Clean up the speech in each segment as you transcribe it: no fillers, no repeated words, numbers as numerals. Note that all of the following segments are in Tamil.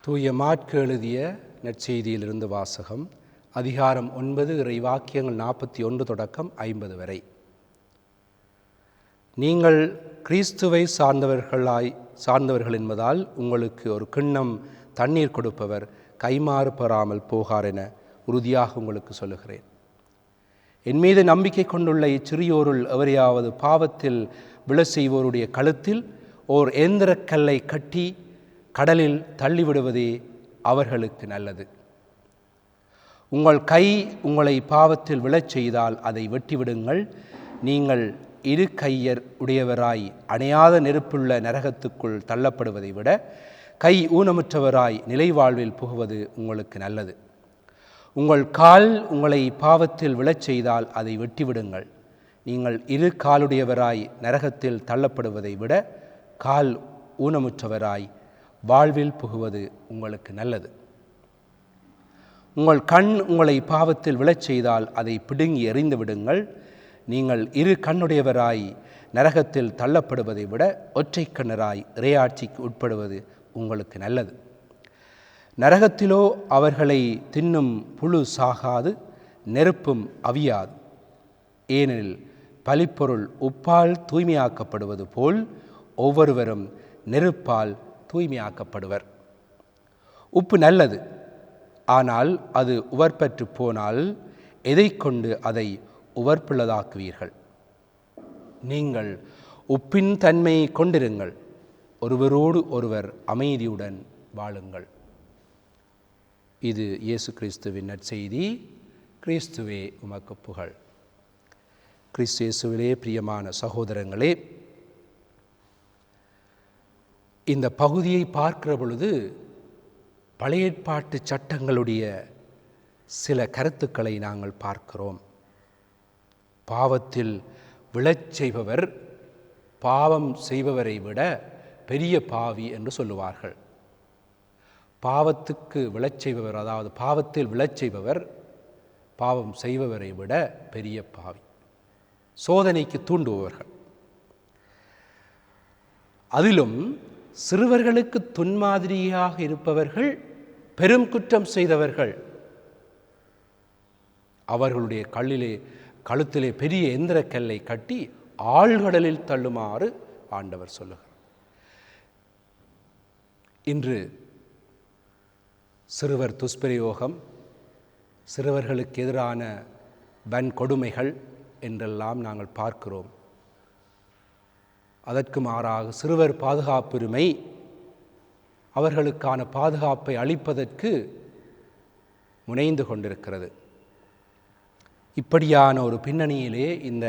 தூய மாற்கு எழுதிய நற்செய்தியிலிருந்து வாசகம். அதிகாரம் 9 இறைவாக்கியங்கள் 41 தொடக்கம் 50 வரை. நீங்கள் கிறிஸ்துவை சார்ந்தவர்கள் என்பதால் உங்களுக்கு ஒரு கிண்ணம் தண்ணீர் கொடுப்பவர் கைமாறு பெறாமல் போகார் என உறுதியாக உங்களுக்கு சொல்லுகிறேன். என் மீது நம்பிக்கை கொண்டுள்ள இச்சிறியோருள் எவரையாவது பாவத்தில் விழ செய்வோருடைய கழுத்தில் ஓர் ஏந்திரக்கல்லை கட்டி கடலில் தள்ளிவிடுவதே அவர்களுக்கு நல்லது. உங்கள் கை உங்களை பாவத்தில் விழச் செய்தால் அதை வெட்டிவிடுங்கள். நீங்கள் இரு கையர் உடையவராய் அணையாத நெருப்புள்ள நரகத்துக்குள் தள்ளப்படுவதை விட கை ஊனமுற்றவராய் நிலைவாழ்வில் புகுவது உங்களுக்கு நல்லது. உங்கள் கால் உங்களை பாவத்தில் விழச் செய்தால் அதை வெட்டிவிடுங்கள். நீங்கள் இரு காலுடையவராய் நரகத்தில் தள்ளப்படுவதை விட கால் ஊனமுற்றவராய் வாழ்வில் புகுவது உங்களுக்கு நல்லது. உங்கள் கண் உங்களை பாவத்தில் விழச் செய்தால் அதை பிடுங்கி எறிந்து விடுங்கள். நீங்கள் இரு கண்ணுடையவராய் நரகத்தில் தள்ளப்படுவதை விட ஒற்றை கண்ணராய் இறையாட்சிக்கு உட்படுவது உங்களுக்கு நல்லது. நரகத்திலோ அவர்களை தின்னும் புழு சாகாது, நெருப்பும் அவியாது. ஏனெனில் பலிப்பொருள் உப்பால் தூய்மையாக்கப்படுவது போல் ஒவ்வொருவரும் நெருப்பால் தூய்மையாக்கப்படுவர். உப்பு நல்லது, ஆனால் அது உவர்பற்று போனால் எதை கொண்டு அதை உவர்ப்புள்ளதாக்குவீர்கள்? நீங்கள் உப்பின் தன்மையை கொண்டிருங்கள், ஒருவரோடு ஒருவர் அமைதியுடன் வாழுங்கள். இது இயேசு கிறிஸ்துவின் நற்செய்தி. கிறிஸ்துவே உமக்கு புகழ். கிறிஸ்து இயேசுவிலே பிரியமான சகோதரங்களே, இந்த பகுதியை பார்க்கிற பொழுது பழைய ஏற்பாட்டு சட்டங்களுடைய சில கருத்துக்களை நாங்கள் பார்க்கிறோம். பாவத்தில் விழச் செய்பவர் பாவம் செய்பவரை விட பெரிய பாவி என்று சொல்லுவார்கள். பாவத்துக்கு விழச் செய்பவர், அதாவது பாவத்தில் விழச் செய்பவர் பாவம் செய்பவரை விட பெரிய பாவி, சோதனைக்கு தூண்டுபவர்கள். அதிலும் சிறுவர்களுக்கு துன்மாதிரியாக இருப்பவர்கள் பெரும் குற்றம் செய்தவர்கள். அவர்களுடைய கழுத்திலே பெரிய எந்திரக்கல்லை கட்டி ஆழ்கடலில் தள்ளுமாறு ஆண்டவர் சொல்லுகிறார். இன்று சிறுவர் துஷ்பிரயோகம், சிறுவர்களுக்கு எதிரான வன்கொடுமைகள் என்றெல்லாம் நாங்கள் பார்க்கிறோம். அதற்கு மாறாக சிறுவர் பாதுகாப்புரிமை, அவர்களுக்கான பாதுகாப்பை அளிப்பதற்கு முனைந்து கொண்டிருக்கிறது. இப்படியான ஒரு பின்னணியிலே இந்த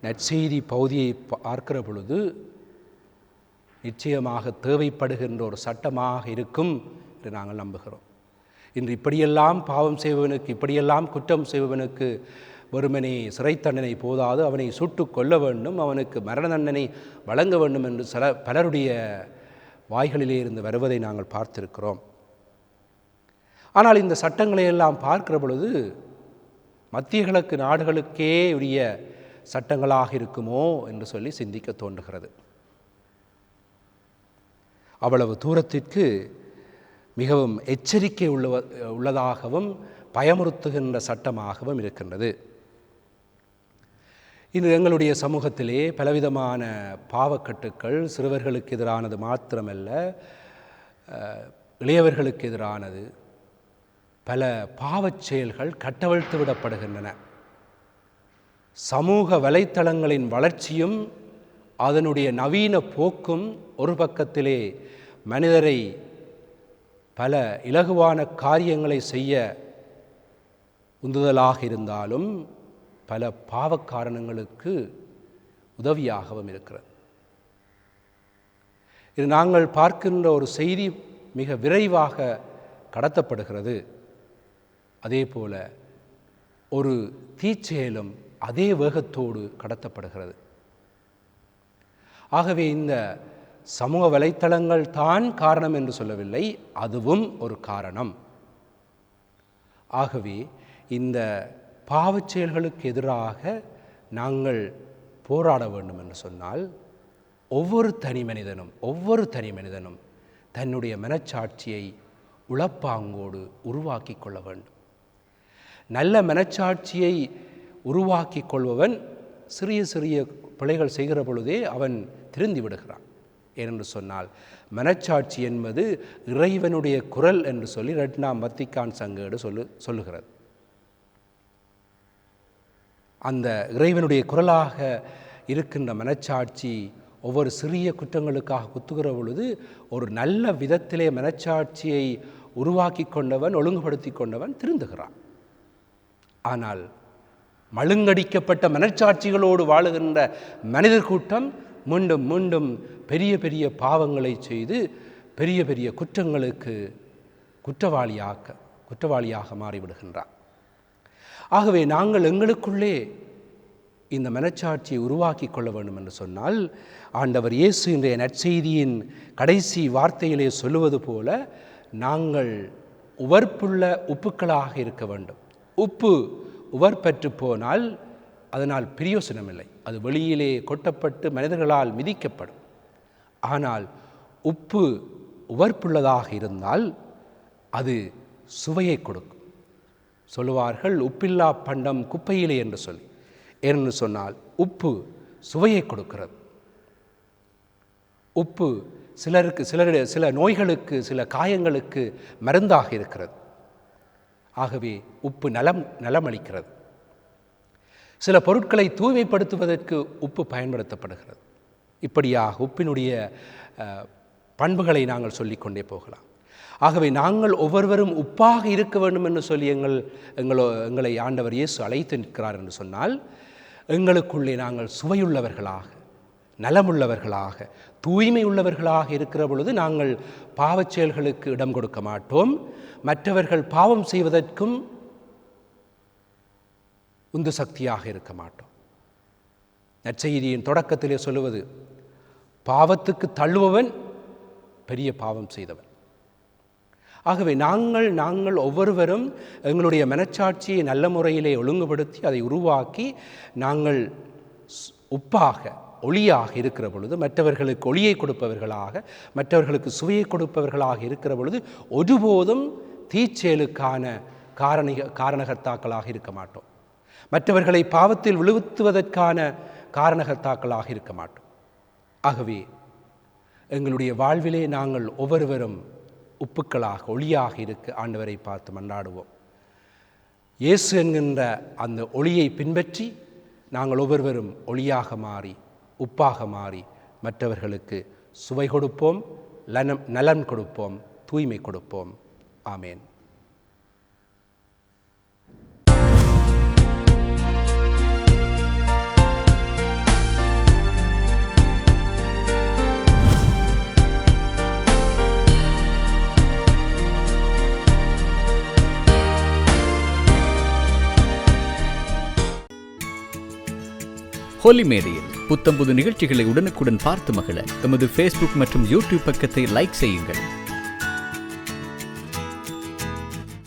நற்செய்தி பகுதியை பார்க்கிற பொழுது நிச்சயமாக தேவைப்படுகின்ற ஒரு சட்டமாக இருக்கும் என்று நாங்கள் நம்புகிறோம். இன்று இப்படியெல்லாம் பாவம் செய்பவனுக்கு, இப்படியெல்லாம் குற்றம் செய்பவனுக்கு வெறுமனே சிறை தண்டனை போதாது, அவனை சுட்டு கொல்ல வேண்டும், அவனுக்கு மரண தண்டனை வழங்க வேண்டும் என்று பலருடைய வாய்களிலே இருந்து வருவதை நாங்கள் பார்த்திருக்கிறோம். ஆனால் இந்த சட்டங்களை எல்லாம் பார்க்கிற பொழுது மத்திய கிழக்கு நாடுகளுக்கே உரிய சட்டங்களாக இருக்குமோ என்று சொல்லி சிந்திக்க தோன்றுகிறது. அவ்வளவு தூரத்திற்கு மிகவும் எச்சரிக்கை உள்ளதாகவும் பயமுறுத்துகின்ற சட்டமாகவும் இருக்கின்றது. இன்று எங்களுடைய சமூகத்திலே பலவிதமான பாவக்கட்டுக்கள், சிறுவர்களுக்கு எதிரானது மாத்திரமல்ல, இளையவர்களுக்கு எதிரானது, பல பாவச் செயல்கள் கட்டவிழ்த்து விடப்படுகின்றன. சமூக வலைத்தளங்களின் வளர்ச்சியும் அதனுடைய நவீன போக்கும் ஒரு பக்கத்திலே மனிதரை பல இலகுவான காரியங்களை செய்ய உந்துதலாக இருந்தாலும் பல பாவக்காரணங்களுக்கு உதவியாகவும் இருக்கிறது. இது நாங்கள் பார்க்கின்ற ஒரு செய்தி மிக விரைவாக கடத்தப்படுகிறது. அதே போல ஒரு தீச்செயலும் அதே வேகத்தோடு கடத்தப்படுகிறது. ஆகவே இந்த சமூக வலைத்தளங்கள் தான் காரணம் என்று சொல்லவில்லை, அதுவும் ஒரு காரணம். ஆகவே இந்த பாவச் செயல்களுக்கு எதிராக நாங்கள் போராட வேண்டும் என்று சொன்னால் ஒவ்வொரு தனி மனிதனும் தன்னுடைய மனச்சாட்சியை உளப்பாங்கோடு உருவாக்கி கொள்ள வேண்டும். நல்ல மனச்சாட்சியை உருவாக்கி கொள்பவன் சிறிய சிறிய பிழைகள் செய்கிற பொழுதே அவன் திருந்தி விடுகிறான். ஏனென்று சொன்னால் மனச்சாட்சி என்பது இறைவனுடைய குரல் என்று சொல்லி 2ஆம் வத்திக்கான் சங்கேடு சொல்லுகிறது. அந்த இறைவனுடைய குரலாக இருக்கின்ற மனச்சாட்சி ஒவ்வொரு சிறிய குற்றங்களுக்காக குத்துகிற பொழுது ஒரு நல்ல விதத்திலே மனச்சாட்சியை உருவாக்கி கொண்டவன், ஒழுங்குபடுத்தி கொண்டவன் திருந்துகிறான். ஆனால் மழுங்கடிக்கப்பட்ட மனச்சாட்சிகளோடு வாழுகின்ற மனிதர் கூட்டம் மீண்டும் மீண்டும் பெரிய பெரிய பாவங்களை செய்து பெரிய பெரிய குற்றங்களுக்கு குற்றவாளியாக மாறிவிடுகின்றான். ஆகவே நாங்கள் எங்களுக்குள்ளே இந்த மனச்சாட்சியை உருவாக்கி கொள்ள வேண்டும் என்று சொன்னால், ஆண்டவர் இயேசு இன்றைய நற்செய்தியின் கடைசி வார்த்தையிலே சொல்லுவது போல நாங்கள் உவர்ப்புள்ள உப்புக்களாக இருக்க வேண்டும். உப்பு உவர்பற்று போனால் அதனால் பிரயோசனமில்லை, அது வெளியிலே கொட்டப்பட்டு மனிதர்களால் மிதிக்கப்படும். ஆனால் உப்பு உவர்ப்புள்ளதாக இருந்தால் அது சுவையை கொடுக்கும். சொல்லுவார்கள் உப்பில்லா பண்டம் குப்பையிலே என்று சொல்லி. ஏன்னு சொன்னால் உப்பு சுவையை கொடுக்கிறது. உப்பு சில நோய்களுக்கு, சில காயங்களுக்கு மருந்தாக இருக்கிறது. ஆகவே உப்பு நலமளிக்கிறது. சில பொருட்களை தூய்மைப்படுத்துவதற்கு உப்பு பயன்படுத்தப்படுகிறது. இப்படியாக உப்பினுடைய பண்புகளை நாங்கள் சொல்லிக்கொண்டே போகலாம். ஆகவே நாங்கள் ஒவ்வொருவரும் உப்பாக இருக்க வேண்டும் என்று சொல்லி எங்களை ஆண்டவர் இயேசு அழைத்து நிற்கிறார் என்று சொன்னால், எங்களுக்குள்ளே நாங்கள் சுவையுள்ளவர்களாக, நலமுள்ளவர்களாக, தூய்மை உள்ளவர்களாக இருக்கிற பொழுது நாங்கள் பாவச் செயல்களுக்கு இடம் கொடுக்க மாட்டோம். மற்றவர்கள் பாவம் செய்வதற்கும் உந்து சக்தியாக இருக்க மாட்டோம். நற்செய்தியின் தொடக்கத்திலே சொல்லுவது, பாவத்துக்கு தள்ளுபவன் பெரிய பாவம் செய்தவன். ஆகவே நாங்கள் ஒவ்வொருவரும் எங்களுடைய மனச்சாட்சியை நல்ல முறையிலே ஒழுங்குபடுத்தி அதை உருவாக்கி நாங்கள் உப்பாக, ஒளியாக இருக்கிற பொழுது, மற்றவர்களுக்கு ஒளியை கொடுப்பவர்களாக, மற்றவர்களுக்கு சுவையை கொடுப்பவர்களாக இருக்கிற பொழுது ஒருபோதும் தீச்செயலுக்கான காரணகர்த்தாக்களாக இருக்க மாட்டோம். மற்றவர்களை பாவத்தில் விழுத்துவதற்கான காரணகர்த்தாக்களாக இருக்க மாட்டோம். ஆகவே எங்களுடைய வாழ்விலே நாங்கள் ஒவ்வொருவரும் உப்புக்களாக, ஒளியாக இருக்க ஆண்டவரை பார்த்து மன்றாடுவோம். இயேசு என்கின்ற அந்த ஒளியை பின்பற்றி நாங்கள் ஒவ்வொருவரும் ஒளியாக மாறி, உப்பாக மாறி மற்றவர்களுக்கு சுவை கொடுப்போம், நலன் கொடுப்போம், தூய்மை கொடுப்போம். ஆமேன். ஹோலி மேடையில் புத்தம்புது நிகழ்ச்சிகளை உடனுக்குடன் பார்த்து மகிழ எமது ஃபேஸ்புக் மற்றும் யூடியூப் பக்கத்தை லைக் செய்யுங்கள்.